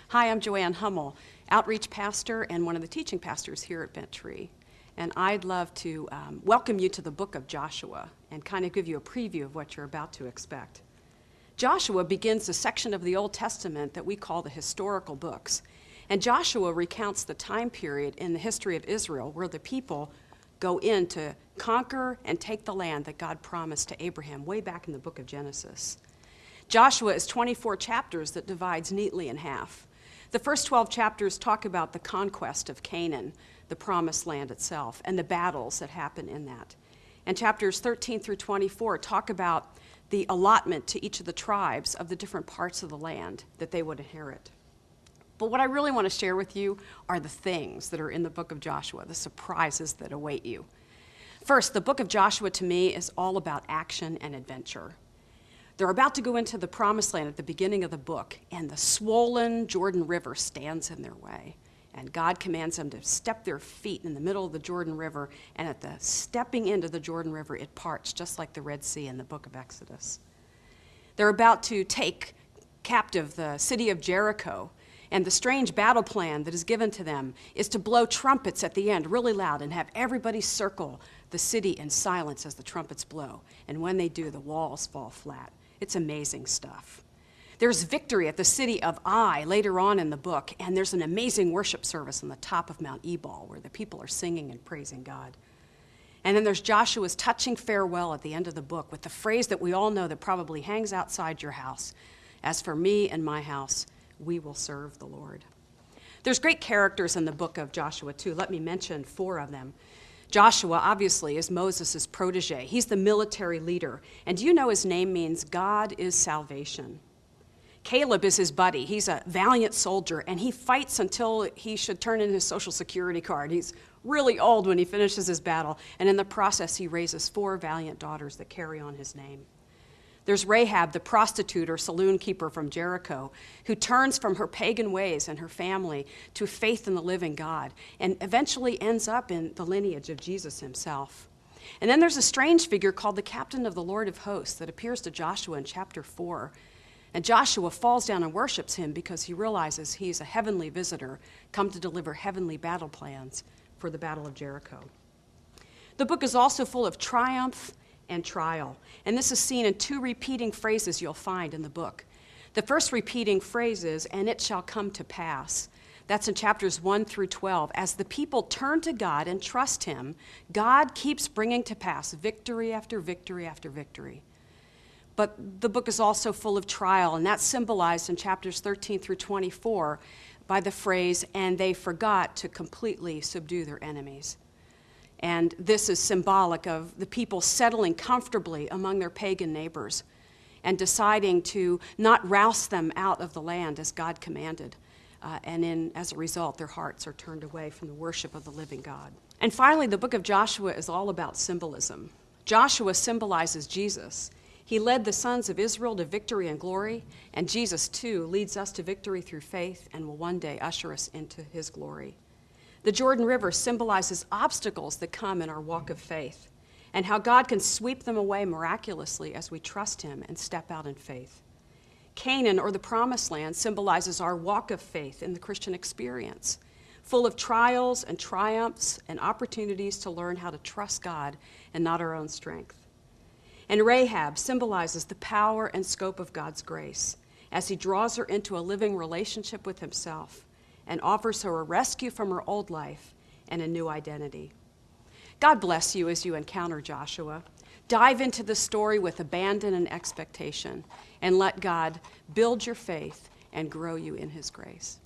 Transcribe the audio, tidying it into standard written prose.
Hi, I'm Joann Hummel, outreach pastor and one of the teaching pastors here at Bent Tree. And I'd love to welcome you to the book of Joshua and kind of give you a preview of what you're about to expect. Joshua begins a section of the Old Testament that we call the historical books. And Joshua recounts the time period in the history of Israel where the people go in to conquer and take the land that God promised to Abraham way back in the book of Genesis. Joshua is 24 chapters that divides neatly in half. The first 12 chapters talk about the conquest of Canaan, the promised land itself, and the battles that happen in that. And chapters 13 through 24 talk about the allotment to each of the tribes of the different parts of the land that they would inherit. But what I really want to share with you are the things that are in the book of Joshua, the surprises that await you. First, the book of Joshua to me is all about action and adventure. They're about to go into the promised land at the beginning of the book, and the swollen Jordan River stands in their way. And God commands them to step their feet in the middle of the Jordan River, and at the stepping into the Jordan River, it parts, just like the Red Sea in the book of Exodus. They're about to take captive the city of Jericho, and the strange battle plan that is given to them is to blow trumpets at the end really loud and have everybody circle the city in silence as the trumpets blow. And when they do, the walls fall flat. It's amazing stuff. There's victory at the city of Ai later on in the book, and there's an amazing worship service on the top of Mount Ebal where the people are singing and praising God. And then there's Joshua's touching farewell at the end of the book with the phrase that we all know that probably hangs outside your house. As for me and my house, we will serve the Lord. There's great characters in the book of Joshua too. Let me mention 4 of them. Joshua, obviously, is Moses' protege. He's the military leader. And do you know his name means God is salvation? Caleb is his buddy. He's a valiant soldier, and he fights until he should turn in his Social Security card. He's really old when he finishes his battle, and in the process, he raises 4 valiant daughters that carry on his name. There's Rahab, the prostitute or saloon keeper from Jericho, who turns from her pagan ways and her family to faith in the living God and eventually ends up in the lineage of Jesus himself. And then there's a strange figure called the captain of the Lord of hosts that appears to Joshua in chapter 4. And Joshua falls down and worships him because he realizes he's a heavenly visitor come to deliver heavenly battle plans for the Battle of Jericho. The book is also full of triumph and trial. And this is seen in 2 repeating phrases you'll find in the book. The first repeating phrase is, "And it shall come to pass." That's in chapters 1 through 12. As the people turn to God and trust him, God keeps bringing to pass victory after victory after victory. But the book is also full of trial, and that's symbolized in chapters 13 through 24 by the phrase, "And they forgot to completely subdue their enemies." And this is symbolic of the people settling comfortably among their pagan neighbors and deciding to not rouse them out of the land as God commanded. As a result, their hearts are turned away from the worship of the living God. And finally, the book of Joshua is all about symbolism. Joshua symbolizes Jesus. He led the sons of Israel to victory and glory, and Jesus, too, leads us to victory through faith and will one day usher us into his glory. The Jordan River symbolizes obstacles that come in our walk of faith and how God can sweep them away miraculously as we trust him and step out in faith. Canaan, or the Promised Land, symbolizes our walk of faith in the Christian experience, full of trials and triumphs and opportunities to learn how to trust God and not our own strength. And Rahab symbolizes the power and scope of God's grace as he draws her into a living relationship with himself and offers her a rescue from her old life and a new identity. God bless you as you encounter Joshua. Dive into the story with abandon and expectation, and let God build your faith and grow you in his grace.